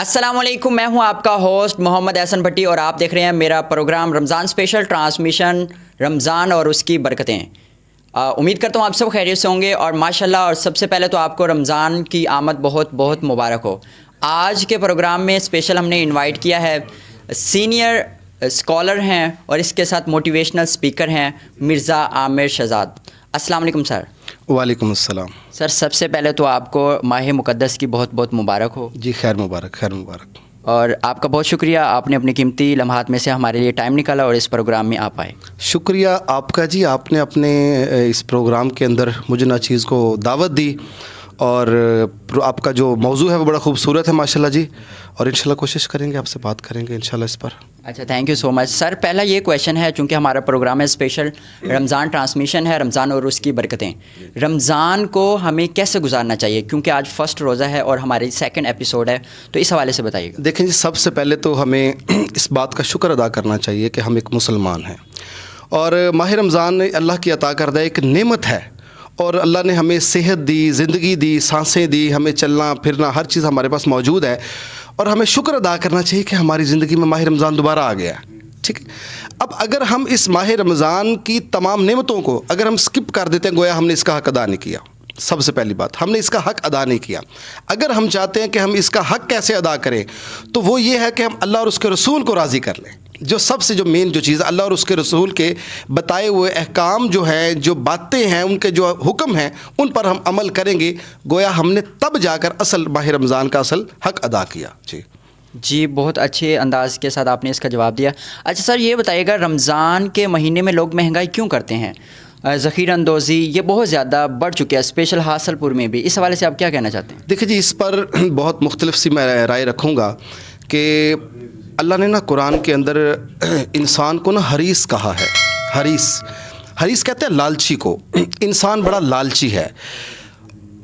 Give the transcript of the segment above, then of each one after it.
السلام علیکم، میں ہوں آپ کا ہوسٹ محمد احسن بھٹی اور آپ دیکھ رہے ہیں میرا پروگرام رمضان اسپیشل ٹرانسمیشن رمضان اور اس کی برکتیں۔ امید کرتا ہوں آپ سب خیریت سے ہوں گے اور ماشاءاللہ، اور سب سے پہلے تو آپ کو رمضان کی آمد بہت بہت مبارک ہو۔ آج کے پروگرام میں اسپیشل ہم نے انوائٹ کیا ہے، سینئر اسکالر ہیں اور اس کے ساتھ موٹیویشنل اسپیکر ہیں مرزا عامر شہزاد۔ السلام علیکم سر۔ وعلیکم السلام سر، سب سے پہلے تو آپ کو ماہ مقدس کی بہت بہت مبارک ہو۔ جی، خیر مبارک، خیر مبارک۔ اور آپ کا بہت شکریہ، آپ نے اپنے قیمتی لمحات میں سے ہمارے لیے ٹائم نکالا اور اس پروگرام میں آپ آئے۔ شکریہ آپ کا جی، آپ نے اپنے اس پروگرام کے اندر مجھے نہ چیز کو دعوت دی اور آپ کا جو موضوع ہے وہ بڑا خوبصورت ہے ماشاءاللہ جی، اور انشاءاللہ کوشش کریں گے، آپ سے بات کریں گے انشاءاللہ اس پر۔ اچھا، تھینک یو سو مچ سر۔ پہلا یہ کویشچن ہے، چونکہ ہمارا پروگرام ہے اسپیشل رمضان ٹرانسمیشن ہے، رمضان اور اس کی برکتیں۔ رمضان کو ہمیں کیسے گزارنا چاہیے، کیونکہ آج فرسٹ روزہ ہے اور ہماری سیکنڈ ایپیسوڈ ہے، تو اس حوالے سے بتائیے گا۔ دیکھیں جی، سب سے پہلے تو ہمیں اس بات کا شکر ادا کرنا چاہیے کہ ہم ایک مسلمان ہیں، اور ماہ رمضان اللہ کی عطا کردہ ایک نعمت ہے، اور اللہ نے ہمیں صحت دی، زندگی دی، سانسیں دی، ہمیں چلنا پھرنا ہر چیز ہمارے پاس موجود ہے، اور ہمیں شکر ادا کرنا چاہیے کہ ہماری زندگی میں ماہ رمضان دوبارہ آ گیا ہے۔ ٹھیک ہے، اب اگر ہم اس ماہ رمضان کی تمام نعمتوں کو اگر ہم سکپ کر دیتے ہیں، گویا ہم نے اس کا حق ادا نہیں کیا۔ سب سے پہلی بات، ہم نے اس کا حق ادا نہیں کیا۔ اگر ہم چاہتے ہیں کہ ہم اس کا حق کیسے ادا کریں، تو وہ یہ ہے کہ ہم اللہ اور اس کے رسول کو راضی کر لیں۔ جو سب سے جو مین جو چیز ہے، اللہ اور اس کے رسول کے بتائے ہوئے احکام جو ہیں، جو باتیں ہیں، ان کے جو حکم ہیں، ان پر ہم عمل کریں گے، گویا ہم نے تب جا کر اصل ماہ رمضان کا اصل حق ادا کیا۔ جی، بہت اچھے انداز کے ساتھ آپ نے اس کا جواب دیا۔ اچھا سر، یہ بتائیے گا، رمضان کے مہینے میں لوگ مہنگائی کیوں کرتے ہیں؟ ذخیرہ اندوزی یہ بہت زیادہ بڑھ چکی ہے، اسپیشل حاصل پور میں بھی۔ اس حوالے سے آپ کیا کہنا چاہتے ہیں؟ دیکھیے جی، اس پر بہت مختلف سی میں رائے رکھوں گا کہ اللہ نے نا قرآن کے اندر انسان کو نا حریص کہا ہے۔ حریص کہتے ہیں لالچی کو۔ انسان بڑا لالچی ہے۔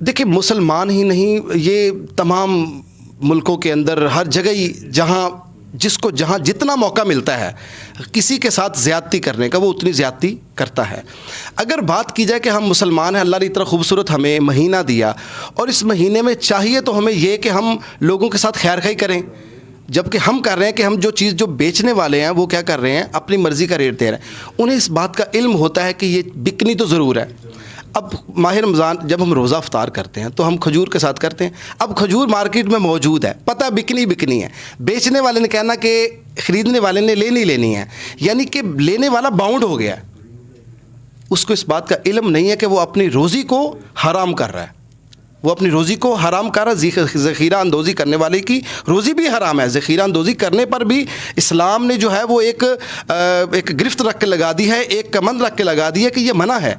دیکھیں، مسلمان ہی نہیں، یہ تمام ملکوں کے اندر ہر جگہ ہی جہاں جتنا موقع ملتا ہے کسی کے ساتھ زیادتی کرنے کا، وہ اتنی زیادتی کرتا ہے۔ اگر بات کی جائے کہ ہم مسلمان ہیں، اللہ نے اتنا خوبصورت ہمیں مہینہ دیا، اور اس مہینے میں چاہیے تو ہمیں یہ کہ ہم لوگوں کے ساتھ خیر خواہی کریں، جبکہ ہم کر رہے ہیں کہ ہم جو بیچنے والے ہیں وہ کیا کر رہے ہیں، اپنی مرضی کا ریٹ دے رہے ہیں۔ انہیں اس بات کا علم ہوتا ہے کہ یہ بکنی تو ضرور ہے۔ اب ماہ رمضان جب ہم روزہ افطار کرتے ہیں تو ہم کھجور کے ساتھ کرتے ہیں۔ اب کھجور مارکیٹ میں موجود ہے، پتہ بکنی ہے، بیچنے والے نے کہنا کہ خریدنے والے نے لینی ہے، یعنی کہ لینے والا باؤنڈ ہو گیا ہے۔ اس کو اس بات کا علم نہیں ہے کہ وہ اپنی روزی کو حرام کر رہا ہے، وہ اپنی روزی کو حرام کر رہا ہے۔ ذخیرہ اندوزی کرنے والے کی روزی بھی حرام ہے۔ ذخیرہ اندوزی کرنے پر بھی اسلام نے جو ہے وہ ایک گرفت رکھ کے لگا دی ہے، ایک کمند رکھ کے لگا دی ہے کہ یہ منع ہے۔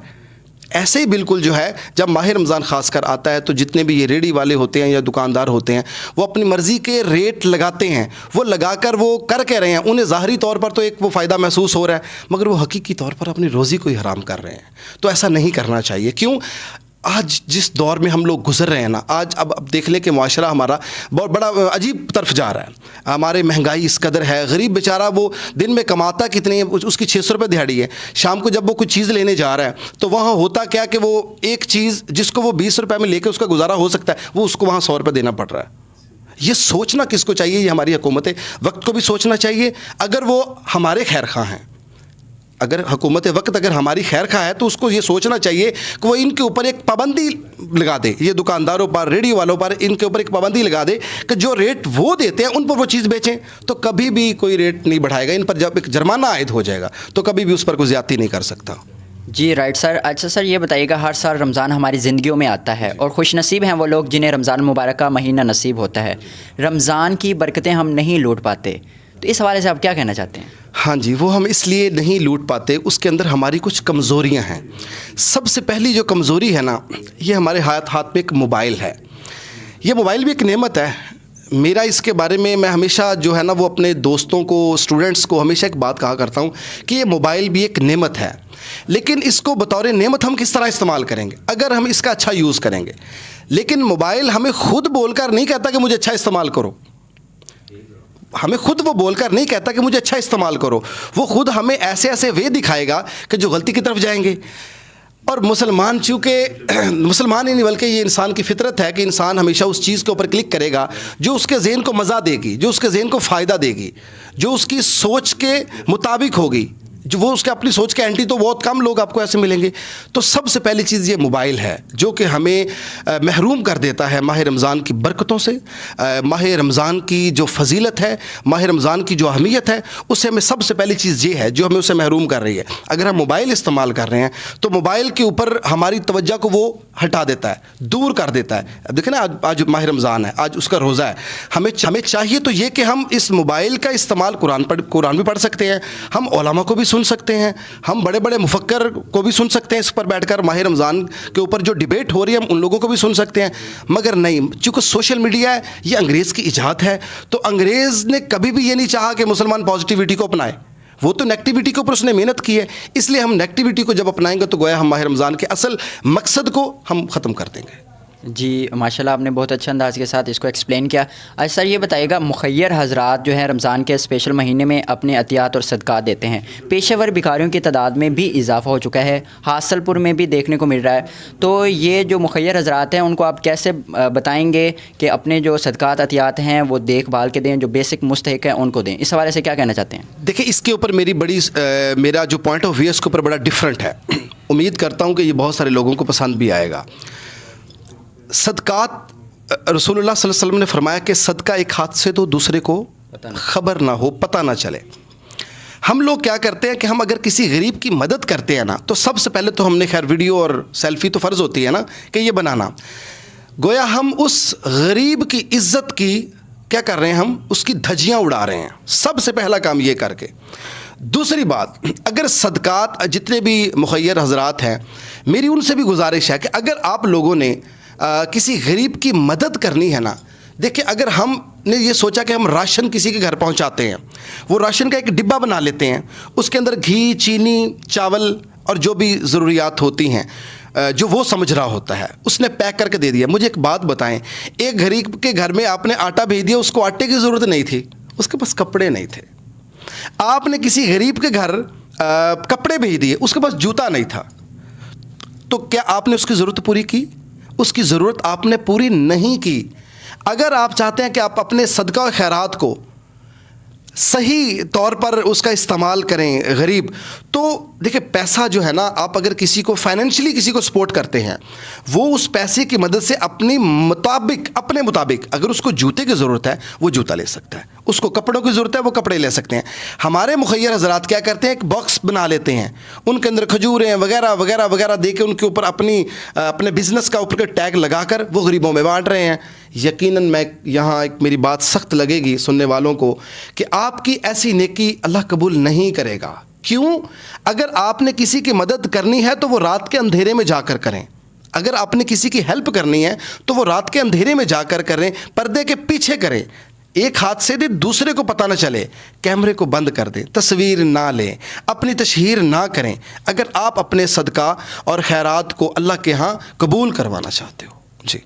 ایسے ہی بالکل جو ہے، جب ماہ رمضان خاص کر آتا ہے تو جتنے بھی یہ ریڑھی والے ہوتے ہیں یا دکاندار ہوتے ہیں، وہ اپنی مرضی کے ریٹ لگاتے ہیں، وہ لگا کر وہ کر کے رہے ہیں۔ انہیں ظاہری طور پر تو ایک وہ فائدہ محسوس ہو رہا ہے، مگر وہ حقیقی طور پر اپنی روزی کو ہی حرام کر رہے ہیں۔ تو ایسا نہیں کرنا چاہیے۔ کیوں؟ آج جس دور میں ہم لوگ گزر رہے ہیں نا، اب دیکھ لیں کہ معاشرہ ہمارا بہت بڑا عجیب طرف جا رہا ہے۔ ہمارے مہنگائی اس قدر ہے، غریب بیچارہ وہ دن میں کماتا کتنے ہے، اس کی 600 روپے دہاڑی ہے، شام کو جب وہ کچھ چیز لینے جا رہا ہے تو وہاں ہوتا کیا کہ وہ ایک چیز جس کو وہ 20 روپے میں لے کے اس کا گزارا ہو سکتا ہے، وہ اس کو وہاں 100 روپے دینا پڑ رہا ہے۔ یہ سوچنا کس کو چاہیے؟ یہ ہماری حکومت وقت کو بھی سوچنا چاہیے، اگر وہ ہمارے خیر خواہ ہیں۔ اگر حکومت وقت اگر ہماری خیر خواہ ہے تو اس کو یہ سوچنا چاہیے کہ وہ ان کے اوپر ایک پابندی لگا دے، یہ دکانداروں پر، ریڈیو والوں پر، ان کے اوپر ایک پابندی لگا دے کہ جو ریٹ وہ دیتے ہیں ان پر وہ چیز بیچیں، تو کبھی بھی کوئی ریٹ نہیں بڑھائے گا۔ ان پر جب ایک جرمانہ عائد ہو جائے گا تو کبھی بھی اس پر کوئی زیادتی نہیں کر سکتا۔ جی رائٹ سر۔ اچھا سر، یہ بتائیے گا، ہر سال رمضان ہماری زندگیوں میں آتا ہے اور خوش نصیب ہیں وہ لوگ جنہیں رمضان مبارک کا مہینہ نصیب ہوتا ہے۔ رمضان کی برکتیں ہم نہیں لوٹ پاتے، تو اس حوالے سے آپ کیا کہنا چاہتے ہیں؟ ہاں جی، وہ ہم اس لیے نہیں لوٹ پاتے، اس کے اندر ہماری کچھ کمزوریاں ہیں۔ سب سے پہلی جو کمزوری ہے نا، یہ ہمارے ہاتھ میں ایک موبائل ہے۔ یہ موبائل بھی ایک نعمت ہے۔ میرا اس کے بارے میں ہمیشہ جو ہے نا وہ اپنے دوستوں کو، اسٹوڈنٹس کو ہمیشہ ایک بات کہا کرتا ہوں کہ یہ موبائل بھی ایک نعمت ہے، لیکن اس کو بطور نعمت ہم کس طرح استعمال کریں گے؟ اگر ہم اس کا اچھا یوز کریں گے، لیکن موبائل ہمیں خود بول کر نہیں کہتا کہ مجھے اچھا استعمال کرو، ہمیں خود وہ بول کر نہیں کہتا کہ مجھے اچھا استعمال کرو، وہ خود ہمیں ایسے وے دکھائے گا کہ جو غلطی کی طرف جائیں گے۔ اور مسلمان چونکہ مسلمان ہی نہیں بلکہ یہ انسان کی فطرت ہے کہ انسان ہمیشہ اس چیز کے اوپر کلک کرے گا جو اس کے ذہن کو مزہ دے گی، جو اس کے ذہن کو فائدہ دے گی، جو اس کی سوچ کے مطابق ہوگی. جو وہ اس کے اپنی سوچ کے اینٹی تو بہت کم لوگ آپ کو ایسے ملیں گے. تو سب سے پہلی چیز یہ موبائل ہے جو کہ ہمیں محروم کر دیتا ہے ماہ رمضان کی برکتوں سے. ماہ رمضان کی جو فضیلت ہے، ماہ رمضان کی جو اہمیت ہے، اسے ہمیں سب سے پہلی چیز یہ ہے جو ہمیں اسے محروم کر رہی ہے. اگر ہم موبائل استعمال کر رہے ہیں تو موبائل کے اوپر ہماری توجہ کو وہ ہٹا دیتا ہے، دور کر دیتا ہے. اب دیکھیں نا، آج ماہ رمضان ہے، آج اس کا روزہ ہے. ہمیں چاہیے تو یہ کہ ہم اس موبائل کا استعمال قرآن بھی پڑھ سکتے ہیں، ہم علماء کو بھی سن سکتے ہیں، ہم بڑے بڑے مفکر کو بھی سن سکتے ہیں اس پر بیٹھ کر. ماہ رمضان کے اوپر جو ڈیبیٹ ہو رہی ہے ہم ان لوگوں کو بھی سن سکتے ہیں. مگر نہیں، چونکہ سوشل میڈیا ہے، یہ انگریز کی ایجاد ہے. تو انگریز نے کبھی بھی یہ نہیں چاہا کہ مسلمان پازیٹیوٹی کو اپنائے، وہ تو نیگیٹیوٹی کے اوپر اس نے محنت کی ہے. اس لیے ہم نیگیٹیوٹی کو جب اپنائیں گے تو گویا ہم ماہ رمضان کے اصل مقصد کو ہم ختم کر دیں گے. جی ماشاءاللہ، آپ نے بہت اچھا انداز کے ساتھ اس کو ایکسپلین کیا. اچھا سر، یہ بتائیے گا، مخیر حضرات جو ہیں رمضان کے اسپیشل مہینے میں اپنے عطیات اور صدقات دیتے ہیں. پیشہ ور بھکاریوں کی تعداد میں بھی اضافہ ہو چکا ہے، حاصل پور میں بھی دیکھنے کو مل رہا ہے. تو یہ جو مخیر حضرات ہیں ان کو آپ کیسے بتائیں گے کہ اپنے جو صدقات عطیات ہیں وہ دیکھ بھال کے دیں، جو بیسک مستحق ہیں ان کو دیں؟ اس حوالے سے کیا کہنا چاہتے ہیں؟ دیکھیں، اس کے اوپر میرا جو پوائنٹ آف ویو ہے اس کے اوپر بڑا ڈفرینٹ ہے. امید کرتا ہوں کہ یہ بہت سارے لوگوں کو پسند بھی آئے گا. صدقات، رسول اللہ صلی اللہ علیہ وسلم نے فرمایا کہ صدقہ ایک ہاتھ سے تو دوسرے کو خبر نہ ہو، پتہ نہ چلے. ہم لوگ کیا کرتے ہیں کہ ہم اگر کسی غریب کی مدد کرتے ہیں نا، تو سب سے پہلے تو ہم نے خیر ویڈیو اور سیلفی تو فرض ہوتی ہے نا کہ یہ بنانا، گویا ہم اس غریب کی عزت کی کیا کر رہے ہیں، ہم اس کی دھجیاں اڑا رہے ہیں. سب سے پہلا کام یہ کر کے. دوسری بات، اگر صدقات جتنے بھی مخیر حضرات ہیں، میری ان سے بھی گزارش ہے کہ اگر آپ لوگوں نے کسی غریب کی مدد کرنی ہے نا، دیکھیں اگر ہم نے یہ سوچا کہ ہم راشن کسی کے گھر پہنچاتے ہیں، وہ راشن کا ایک ڈبہ بنا لیتے ہیں، اس کے اندر گھی، چینی، چاول اور جو بھی ضروریات ہوتی ہیں جو وہ سمجھ رہا ہوتا ہے، اس نے پیک کر کے دے دیا. مجھے ایک بات بتائیں، ایک غریب کے گھر میں آپ نے آٹا بھیج دیا، اس کو آٹے کی ضرورت نہیں تھی، اس کے پاس کپڑے نہیں تھے. آپ نے کسی غریب کے گھر کپڑے بھیج دیے، اس کے پاس جوتا نہیں تھا، تو کیا آپ نے اس کی ضرورت پوری کی؟ اس کی ضرورت آپ نے پوری نہیں کی. اگر آپ چاہتے ہیں کہ آپ اپنے صدقہ و خیرات کو صحیح طور پر اس کا استعمال کریں غریب، تو دیکھیں پیسہ جو ہے نا، آپ اگر کسی کو فائنینشلی کسی کو سپورٹ کرتے ہیں، وہ اس پیسے کی مدد سے اپنے مطابق اگر اس کو جوتے کی ضرورت ہے وہ جوتا لے سکتا ہے، اس کو کپڑوں کی ضرورت ہے وہ کپڑے لے سکتے ہیں. ہمارے مخیر حضرات کیا کرتے ہیں، ایک باکس بنا لیتے ہیں، ان کے اندر کھجوریں وغیرہ وغیرہ وغیرہ دے کے ان کے اوپر اپنے بزنس کا اوپر کے ٹیگ لگا کر وہ غریبوں میں بانٹ رہے ہیں. یقیناً میں یہاں ایک میری بات سخت لگے گی سننے والوں کو کہ آپ کی ایسی نیکی اللہ قبول نہیں کرے گا. کیوں؟ اگر آپ نے کسی کی مدد کرنی ہے تو وہ رات کے اندھیرے میں جا کر کریں. اگر آپ نے کسی کی ہیلپ کرنی ہے تو وہ رات کے اندھیرے میں جا کر کریں، پردے کے پیچھے کریں. ایک ہاتھ سے دے، دوسرے کو پتہ نہ چلے. کیمرے کو بند کر دیں، تصویر نہ لیں، اپنی تشہیر نہ کریں، اگر آپ اپنے صدقہ اور خیرات کو اللہ کے ہاں قبول کروانا چاہتے ہو. جی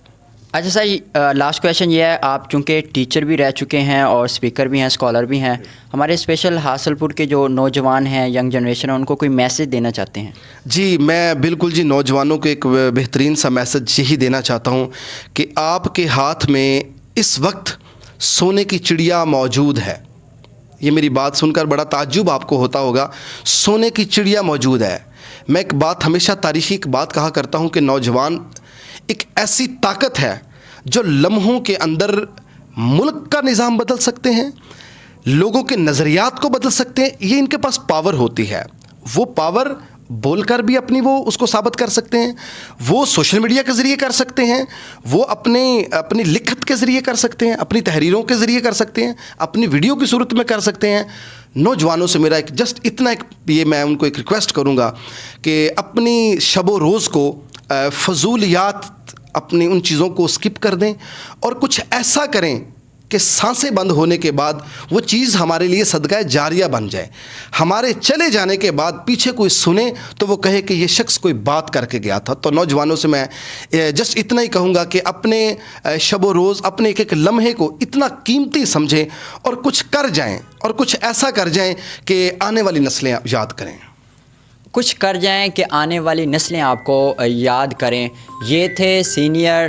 اچھا سر، لاسٹ کویشچن یہ ہے، آپ چونکہ ٹیچر بھی رہ چکے ہیں اور اسپیکر بھی ہیں، اسکالر بھی ہیں، ہمارے اسپیشل حاصل پور کے جو نوجوان ہیں، ینگ جنریشن ہے، ان کو کوئی میسج دینا چاہتے ہیں؟ جی میں بالکل جی نوجوانوں کو ایک بہترین سا میسج یہی دینا چاہتا ہوں کہ آپ کے ہاتھ میں اس وقت سونے کی چڑیا موجود ہے. یہ میری بات سن کر بڑا تعجب آپ کو ہوتا ہوگا. سونے کی چڑیا موجود ہے. میں ایک بات ہمیشہ تاریخی ایک بات کہا کرتا ہوں کہ نوجوان ایک ایسی طاقت ہے جو لمحوں کے اندر ملک کا نظام بدل سکتے ہیں، لوگوں کے نظریات کو بدل سکتے ہیں. یہ ان کے پاس پاور ہوتی ہے. وہ پاور بول کر بھی اپنی وہ اس کو ثابت کر سکتے ہیں، وہ سوشل میڈیا کے ذریعے کر سکتے ہیں، وہ اپنی لکھت کے ذریعے کر سکتے ہیں، اپنی تحریروں کے ذریعے کر سکتے ہیں، اپنی ویڈیو کی صورت میں کر سکتے ہیں. نوجوانوں سے میرا یہ میں ان کو ایک ریکویسٹ کروں گا کہ اپنی شب و روز کو فضولیات، اپنی ان چیزوں کو اسکپ کر دیں اور کچھ ایسا کریں کہ سانسیں بند ہونے کے بعد وہ چیز ہمارے لیے صدقہ جاریہ بن جائے. ہمارے چلے جانے کے بعد پیچھے کوئی سنے تو وہ کہے کہ یہ شخص کوئی بات کر کے گیا تھا. تو نوجوانوں سے میں جسٹ اتنا ہی کہوں گا کہ اپنے شب و روز، اپنے ایک ایک لمحے کو اتنا قیمتی سمجھیں اور کچھ کر جائیں اور کچھ ایسا کر جائیں کہ آنے والی نسلیں یاد کریں. کچھ کر جائیں کہ آنے والی نسلیں آپ کو یاد کریں. یہ تھے سینئر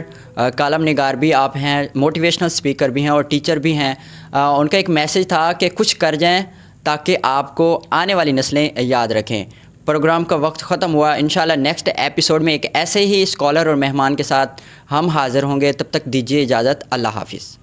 کالم نگار بھی آپ ہیں, موٹیویشنل اسپیکر بھی ہیں اور ٹیچر بھی ہیں. ان کا ایک میسج تھا کہ کچھ کر جائیں تاکہ آپ کو آنے والی نسلیں یاد رکھیں. پروگرام کا وقت ختم ہوا. انشاءاللہ نیکسٹ ایپیسوڈ میں ایک ایسے ہی اسکالر اور مہمان کے ساتھ ہم حاضر ہوں گے. تب تک دیجیے اجازت. اللہ حافظ.